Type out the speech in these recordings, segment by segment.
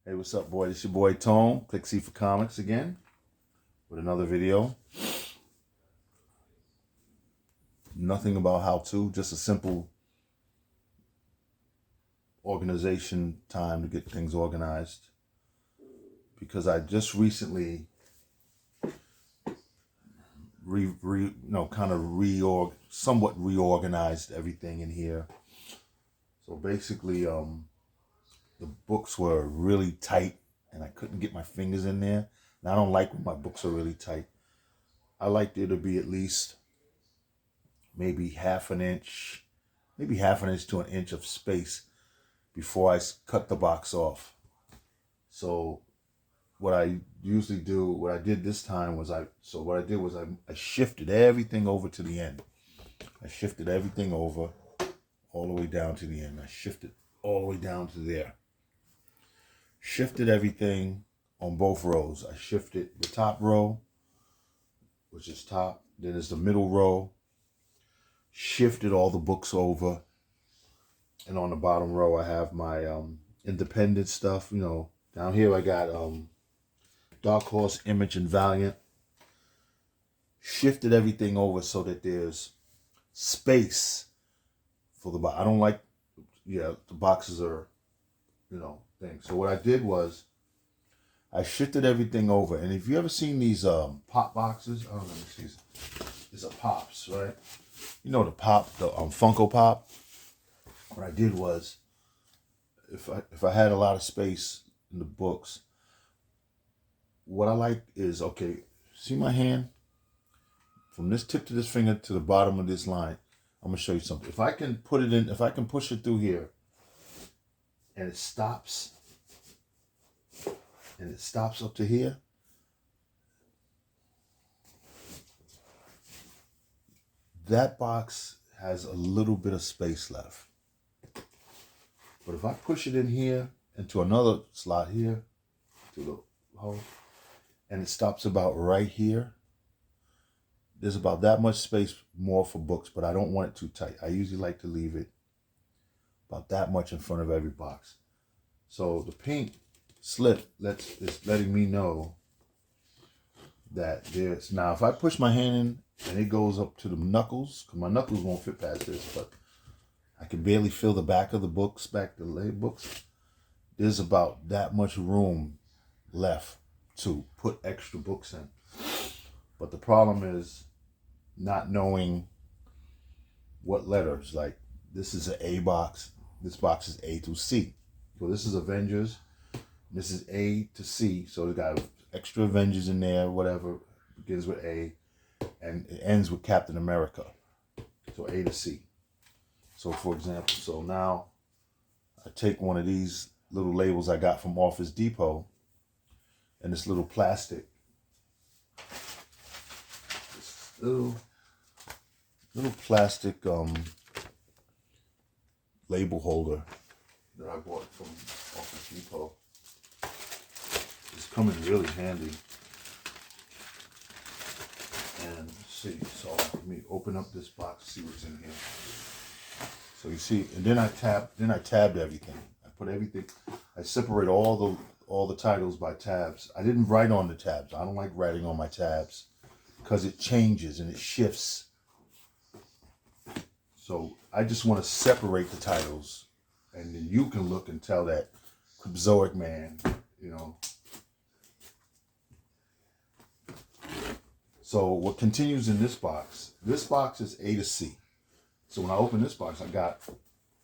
Hey, what's up, boy? It's your boy Tone. Click C for Comics again with another video. Nothing about how to, just a simple organization time to get things organized. Because I just recently somewhat reorganized everything in here. So basically, the books were really tight and I couldn't get my fingers in there. And I don't like when my books are really tight. I like there to be at least maybe half an inch to an inch of space before I cut the box off. So what I did this time was I shifted everything over to the end. I shifted everything over all the way down to the end. I shifted all the way down to there. Shifted everything on both rows. I shifted the top row, which is top. Then there's the middle row. Shifted all the books over. And on the bottom row, I have my independent stuff. Down here I got Dark Horse, Image, and Valiant. Shifted everything over so that there's space for the box. I don't like, the boxes are, things. So what I did was I shifted everything over. And if you ever seen these pop boxes, I don't know, these are pops, right? The pop, the Funko Pop. What I did was, if I had a lot of space in the books, what I like is, okay, see my hand? From this tip to this finger to the bottom of this line, I'm going to show you something. If I can push it through here, and it stops up to here, that box has a little bit of space left. But if I push it in here into another slot here, to the hole, and it stops about right here, there's about that much space more for books, but I don't want it too tight. I usually like to leave it about that much in front of every box. So the pink slip is letting me know that there's, now if I push my hand in and it goes up to the knuckles, because my knuckles won't fit past this, but I can barely feel the back of the books, the lay books. There's about that much room left to put extra books in. But the problem is not knowing what letters. Like, this is an A box. This box is A to C. So this is Avengers. This is A to C. So they got extra Avengers in there, whatever. Begins with A. And it ends with Captain America. So A to C. So for example, so now I take one of these little labels I got from Office Depot, and this little plastic, little plastic label holder that I bought from Office Depot. It's coming really handy. And let's see, so let me open up this box, see what's in here. So you see, and then I tabbed everything. I put everything, I separate all the titles by tabs. I didn't write on the tabs. I don't like writing on my tabs because it changes and it shifts. So I just want to separate the titles, and then you can look and tell that Cryptozoic Man, So what continues in this box is A to C. So when I open this box, I got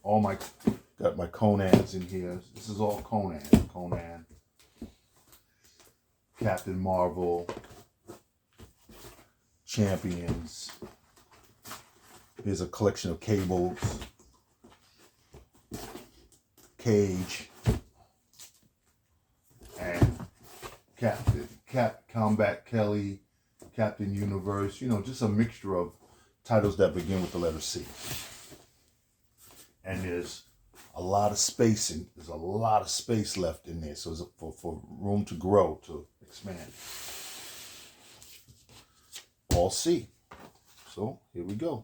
my Conans in here. This is all Conan, Captain Marvel, Champions. Here's a collection of Cables, Cage, and Combat Kelly, Captain Universe. Just a mixture of titles that begin with the letter C. And there's a lot of space left in there. So it's for room to grow, to expand. All C. So here we go.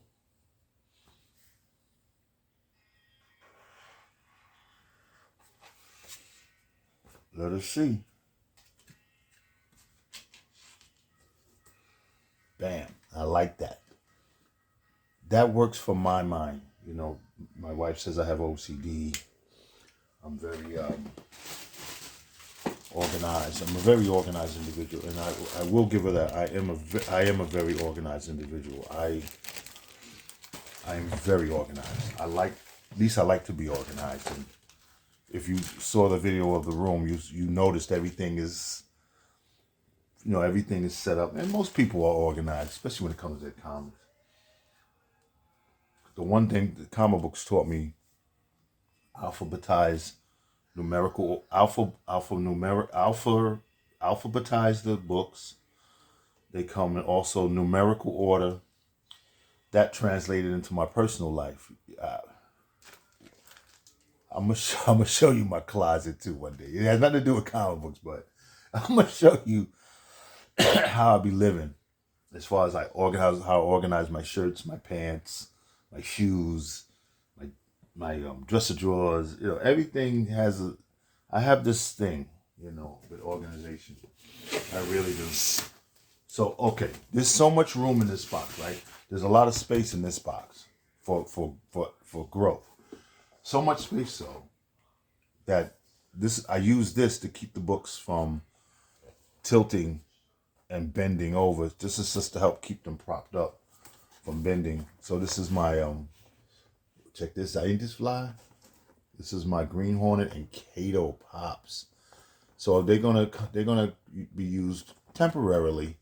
Let us see. Bam. I like that. That works for my mind. You know, my wife says I have OCD. I'm very organized. I'm a very organized individual, and I will give her that. I am a very organized individual. I am very organized. At least I like to be organized. And if you saw the video of the room, you noticed everything is, everything is set up, and most people are organized, especially when it comes to their comics. The one thing the comic books taught me, alphabetize alphabetize the books. They come in also numerical order. That translated into my personal life. I'm gonna show you my closet too one day. It has nothing to do with comic books, but I'm gonna show you how I be living as far as how I organize my shirts, my pants, my shoes, my dresser drawers. Everything has a. I have this thing, with organization. I really do. So okay, there's so much room in this box, right? There's a lot of space in this box for growth. So much space so that I use this to keep the books from tilting and bending over. This is just to help keep them propped up from bending. So this is my check this out. Ain't this fly? This is my Green Hornet and Kato Pops. So they're gonna be used temporarily.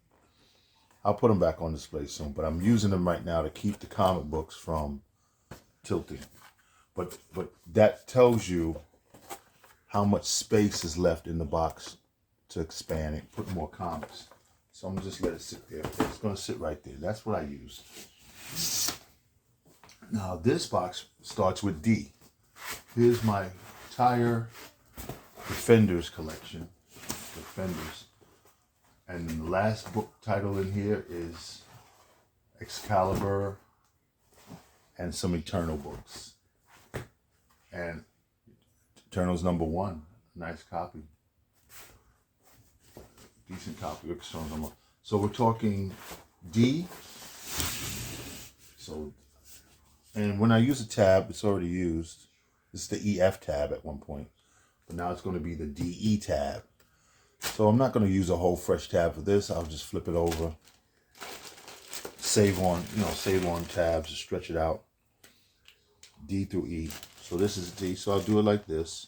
I'll put them back on display soon, but I'm using them right now to keep the comic books from tilting. But that tells you how much space is left in the box to expand it, put more comics. So I'm gonna just let it sit there. It's gonna sit right there. That's what I use. Now this box starts with D. Here's my entire Defenders collection. Defenders. And the last book title in here is Excalibur and some Eternal books. And Eternal's #1. Nice copy. Decent copy. External's #1. So we're talking D. So, and when I use a tab, it's already used. This is the EF tab at one point. But now it's going to be the DE tab. So I'm not going to use a whole fresh tab for this. I'll just flip it over. Save on tabs to stretch it out. D through E. So this is D. So I'll do it like this.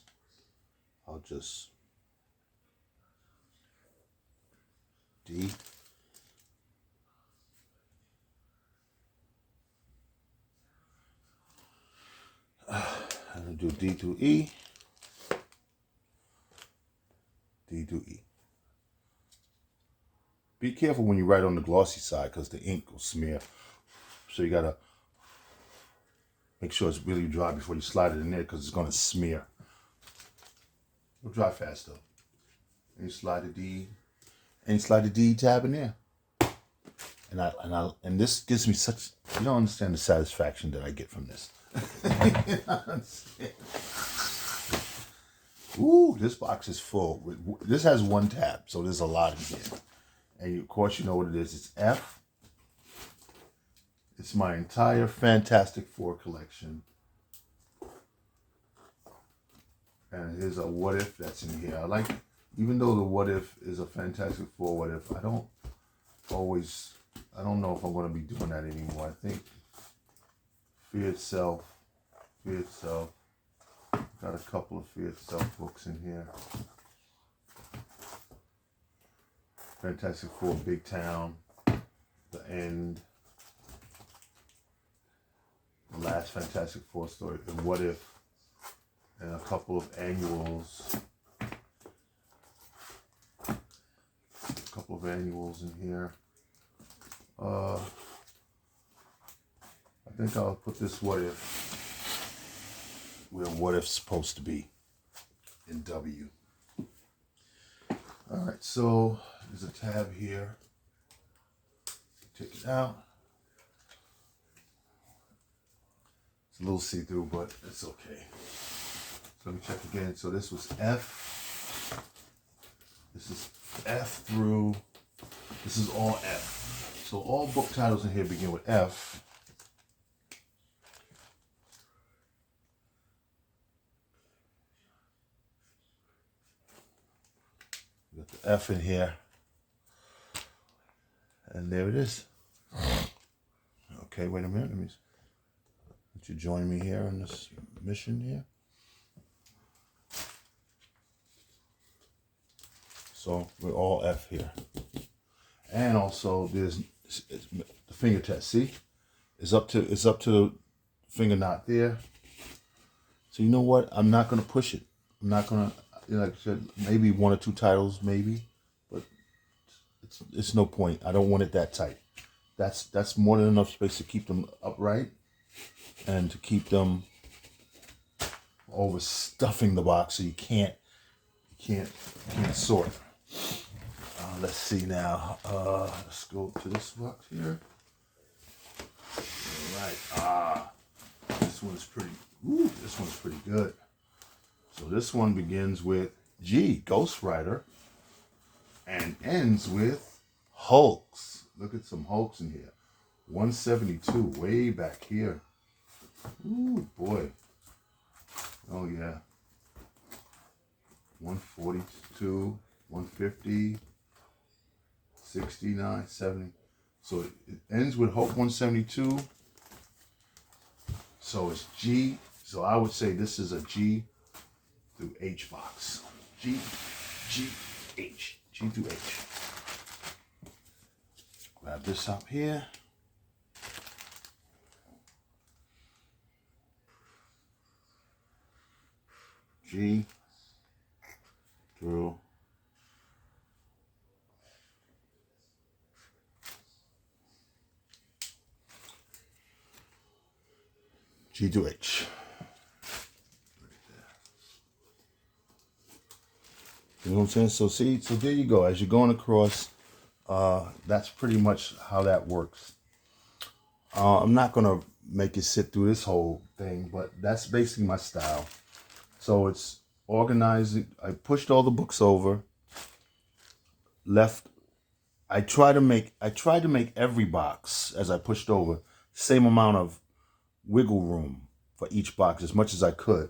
I'll just D. And I'll do D through E. D through E. Be careful when you write on the glossy side because the ink will smear. So you gotta make sure it's really dry before you slide it in there because it's gonna smear. It'll dry fast though. And you slide the D tab in there. And this gives me such, you don't understand the satisfaction that I get from this. Ooh, this box is full. This has one tab, so there's a lot in here. And of course, you know what it is. It's F. It's my entire Fantastic Four collection. And here's a What If that's in here. I like, even though the What If is a Fantastic Four What If, I don't know if I'm going to be doing that anymore. I think Fear Itself. Got a couple of Fear Itself books in here. Fantastic Four Big Town, The End, the last Fantastic Four story, and What If, and a couple of annuals. In here. I think I'll put this What If where What If's supposed to be, in W. All right, so there's a tab here. Take it out. It's a little see-through, but it's okay. So let me check again. So this was F. This is F through, this is all F. So all book titles in here begin with F. We got the F in here. And there it is. Okay, wait a minute. Let you join me here on this mission here. So we're all F here. And also there's the finger test. See? It's up to the finger knot there. So you know what? I'm not gonna push it. I'm not gonna, like I said, maybe 1 or 2 titles, maybe, but it's no point. I don't want it that tight. That's more than enough space to keep them upright and to keep them overstuffing the box so you can't sort. Let's see now. Let's go to this box here. All right. This one's pretty. Ooh, this one's pretty good. So this one begins with G, Ghost Rider, and ends with Hulks. Look at some Hulks in here. 172, way back here. Ooh, boy. Oh, yeah. 142, 150, 69, 70. So it ends with Hulk 172. So it's G. So I would say this is a G through H box. G, H. G through H. Grab this up here. G through G through H. You know what I'm saying? So see, so there you go. As you're going across, that's pretty much how that works. I'm not gonna make you sit through this whole thing, but that's basically my style. So it's organizing. I pushed all the books over. Left. I try to make every box as I pushed over same amount of wiggle room for each box as much as I could,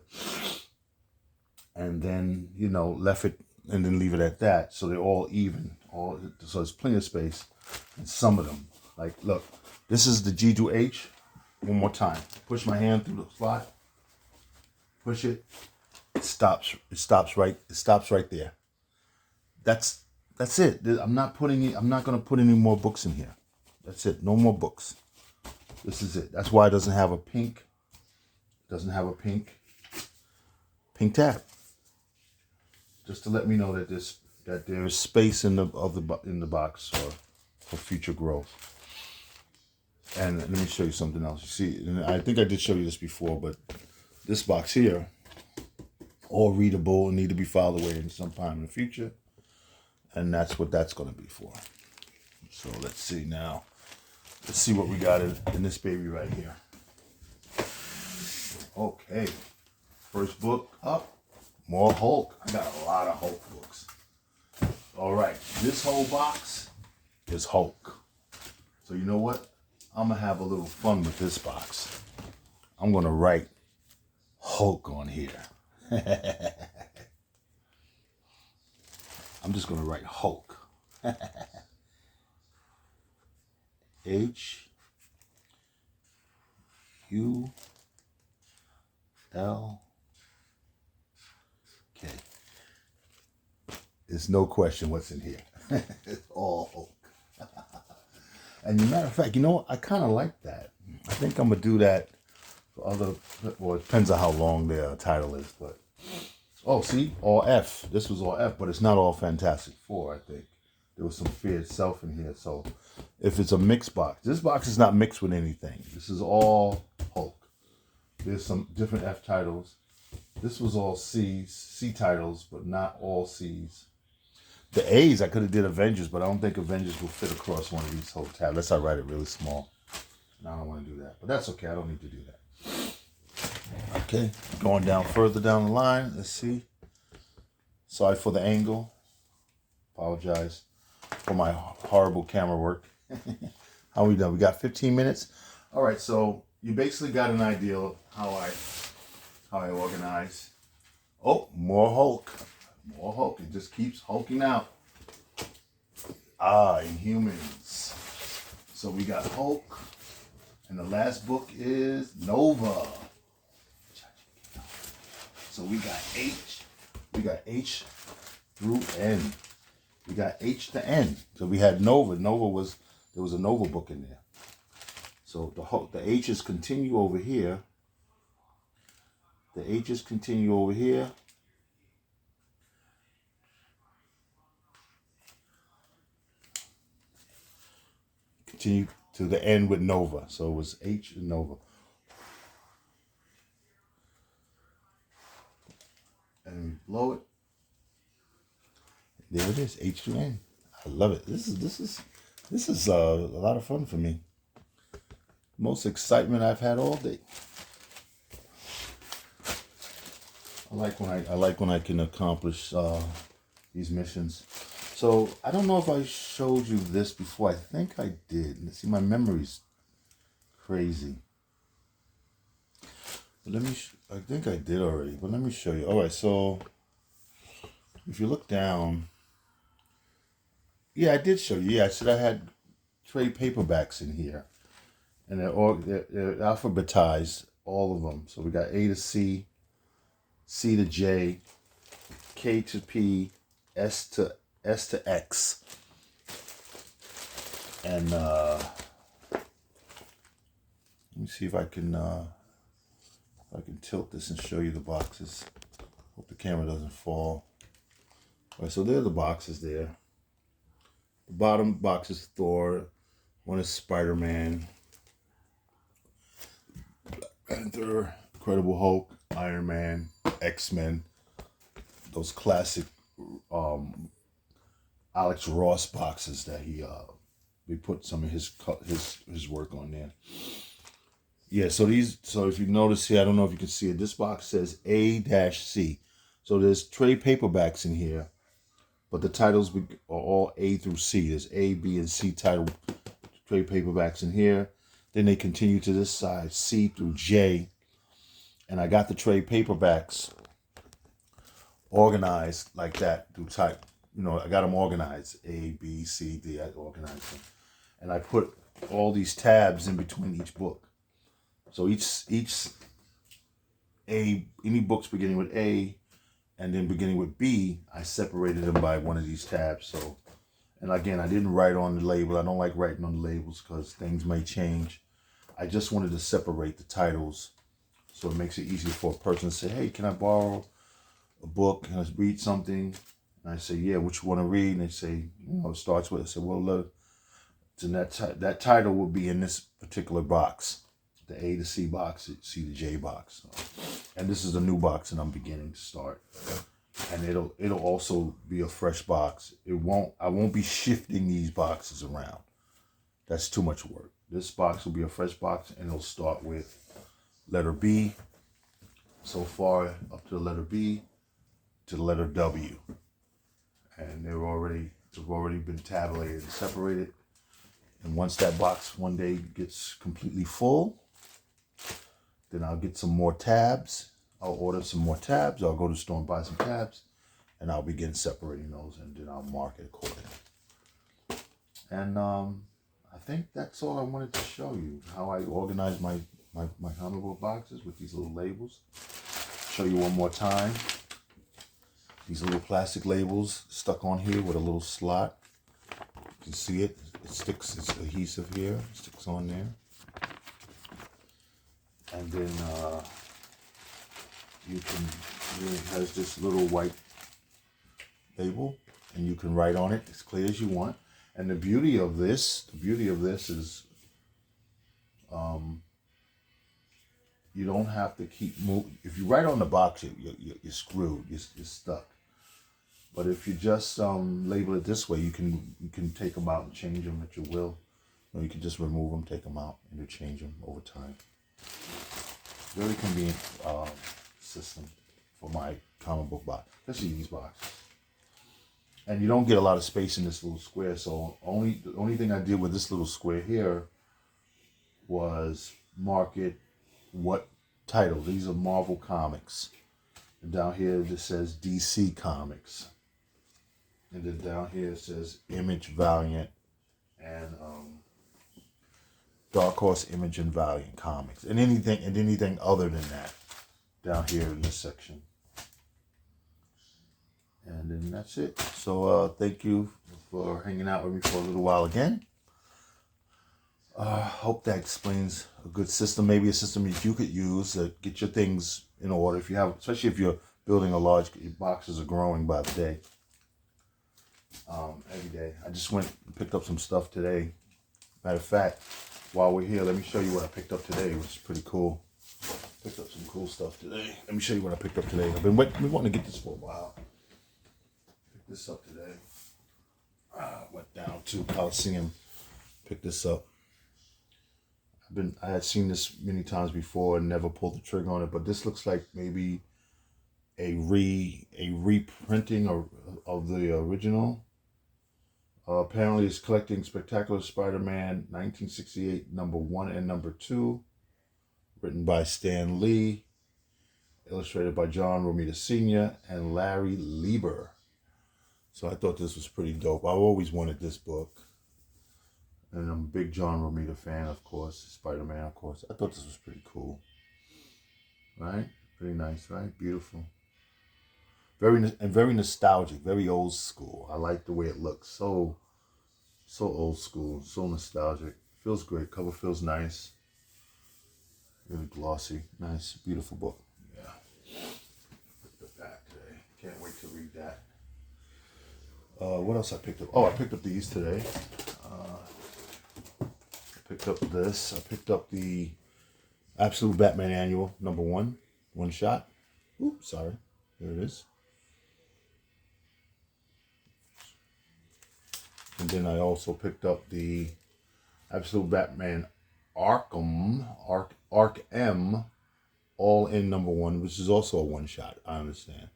and then left it and then leave it at that. So they're all even. So there's plenty of space. And some of them, like look, this is the G to H. One more time. Push my hand through the slot. Push it. It stops. It stops right. It stops right there. That's it. I'm not gonna put any more books in here. That's it. No more books. This is it. That's why it doesn't have a pink. It doesn't have a pink tab. Just to let me know that there is space in the box for future growth. And let me show you something else. You see, and I think I did show you this before, but this box here, all readable and need to be filed away in some time in the future. And that's what that's going to be for. So let's see now. Let's see what we got in this baby right here. Okay. First book up. More Hulk. I got a lot of Hulk books. All right. This whole box is Hulk. So you know what? I'm going to have a little fun with this box. I'm going to write Hulk on here. I'm just going to write Hulk. H U L K. There's no question what's in here. It's all Hulk. And as a matter of fact, I kind of like that. I think I'm going to do that for other, well, it depends on how long their title is, but, oh, see, all F. This was all F, but it's not all Fantastic Four, I think. There was some Feared Self in here, so if it's a mixed box, this box is not mixed with anything. This is all Hulk. There's some different F titles. This was all C titles, but not all C's. The A's, I could have did Avengers, but I don't think Avengers will fit across one of these whole tabs. Unless I write it really small. And I don't want to do that. But that's okay. I don't need to do that. Okay. Going down further down the line. Let's see. Sorry for the angle. Apologize for my horrible camera work. How we done? We got 15 minutes. All right, so you basically got an idea of how I organize. Oh, more Hulk. More Hulk. It just keeps hulking out. Inhumans. So we got Hulk. And the last book is Nova. So we got H. We got H through N. We got H to N. So we had Nova. There was a Nova book in there. So the H's continue over here. The H's continue over here. Continue to the end with Nova. So it was H and Nova. And we blow it. There it is, H to N. I love it. This is a lot of fun for me. Most excitement I've had all day. I like when I can accomplish these missions. So I don't know if I showed you this before. I think I did. See, my memory's crazy. But I think I did already. But let me show you. All right. So if you look down, yeah, I did show you. Yeah, I said I had trade paperbacks in here, and they're alphabetized, all of them. So we got A to C, C to J, K to P, S to X. And let me see if I can tilt this and show you the boxes. Hope the camera doesn't fall. All right, so there are the boxes there. The bottom box is Thor. One is Spider-Man, Panther, Incredible Hulk, Iron Man, X-Men. Those classic Alex Ross boxes that we put some of his work on there. Yeah, so if you notice here, I don't know if you can see it. This box says A-C. So there's trade paperbacks in here, but the titles are all A through C. There's A, B, and C title trade paperbacks in here. Then they continue to this side, C through J. And I got the trade paperbacks organized like that through type. I got them organized. A, B, C, D. I organized them. And I put all these tabs in between each book. So any books beginning with A and then beginning with B, I separated them by one of these tabs. So, and again, I didn't write on the label. I don't like writing on the labels because things may change. I just wanted to separate the titles so it makes it easier for a person to say, hey, can I borrow a book? Can I read something? And I say, yeah, what you want to read? And they say, it starts with, I said, well, look, and that title will be in this particular box. The A to C box, C to J box. And this is a new box that I'm beginning to start. And it'll also be a fresh box. I won't be shifting these boxes around. That's too much work. This box will be a fresh box, and it'll start with letter B. So far up to the letter B to the letter W. And they've already been tabulated and separated. And once that box one day gets completely full, then I'll get some more tabs. I'll order some more tabs. I'll go to the store and buy some tabs. And I'll begin separating those, and then I'll mark it accordingly. And I think that's all I wanted to show you. How I organize my comic book boxes with these little labels. Show you one more time. These little plastic labels stuck on here with a little slot. You can see it. It sticks. It's adhesive here. It sticks on there. And then it has this little white label, and you can write on it as clear as you want. And the beauty of this is you don't have to keep moving. If you write on the box, you're screwed. You're stuck. But if you just label it this way, you can take them out and change them at your will. Or you can just remove them, take them out, and interchange them over time. Very convenient system for my comic book box, especially these boxes. And you don't get a lot of space in this little square. So the only thing I did with this little square here was mark it what title. These are Marvel Comics. And down here it just says DC Comics. And then down here it says Image, Valiant, and Dark Horse, Image, and Valiant Comics. And anything other than that down here in this section. And then that's it. So thank you for hanging out with me for a little while again. Hope that explains a good system, maybe a system that you could use to get your things in order. If you have, especially if you're building a large, your boxes are growing by the day. Every day. I just went and picked up some stuff today. Matter of fact, while we're here, let me show you what I picked up today, which is pretty cool. Picked up some cool stuff today. Let me show you what I picked up today. I've been wanting to get this for a while. Picked this up today. Went down to Coliseum. Picked this up. I had seen this many times before and never pulled the trigger on it, but this looks like maybe a reprinting of the original. Apparently it's collecting Spectacular Spider-Man 1968 number 1 and number 2, written by Stan Lee, illustrated by John Romita Sr. and Larry Lieber. So I thought this was pretty dope. I've always wanted this book. And I'm a big John Romita fan, of course. Spider-Man, of course. I thought this was pretty cool. Right? Pretty nice, right? Beautiful. Very nostalgic, very old school. I like the way it looks. So old school, so nostalgic. Feels great. Cover feels nice. Really glossy. Nice, beautiful book. Yeah. Picked up that today. Can't wait to read that. What else I picked up? Oh, I picked up these today. Picked up this. I picked up the Absolute Batman Annual, number 1. One shot. Oops, sorry. There it is. And then I also picked up the Absolute Batman A.R.E.A.M, all in number 1, which is also a one shot, I understand.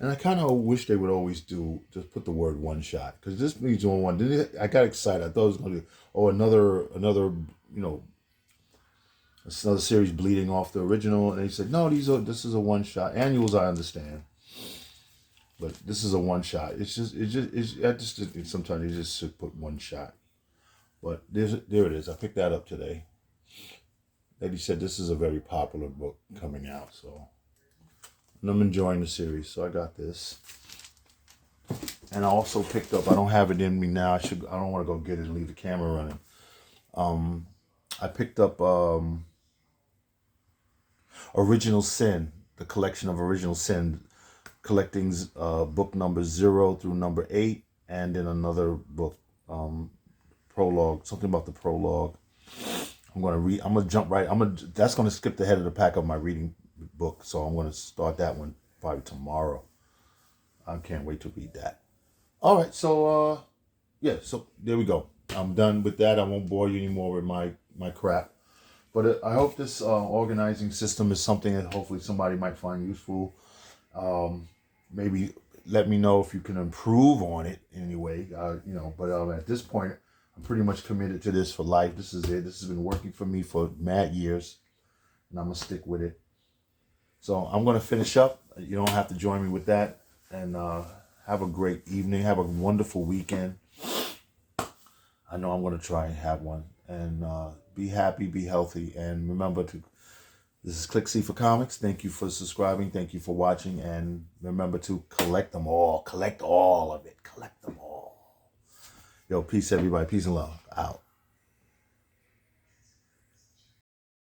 And I kind of wish they would always just put the word one shot, because this means on one. I got excited. I thought it was going to be, another series bleeding off the original. And they said, no, this is a one shot. Annuals, I understand, but this is a one shot. I just think sometimes they just should put one shot. But there it is. I picked that up today. Lady said this is a very popular book coming out, so. And I'm enjoying the series, so I got this. And I also picked up, I don't have it in me now, I don't want to go get it and leave the camera running. I picked up Original Sin, the collection of Original Sin, collecting book numbers 0 through number 8, and then another book, prologue, something about the prologue. I'm gonna jump right. That's gonna skip the head of the pack of my reading book, so I'm gonna start that one probably tomorrow. I can't wait to read that. All right, so so there we go. I'm done with that. I won't bore you anymore with my crap. But I hope this organizing system is something that hopefully somebody might find useful. Maybe let me know if you can improve on it in any way. But at this point, I'm pretty much committed to this for life. This is it. This has been working for me for mad years, and I'm gonna stick with it. So I'm gonna finish up. You don't have to join me with that. And have a great evening. Have a wonderful weekend. I know I'm gonna try and have one. And be happy, be healthy, and remember this is Click C for Comics. Thank you for subscribing. Thank you for watching. And remember to collect them all. Collect all of it. Collect them all. Yo, peace, everybody. Peace and love. Out.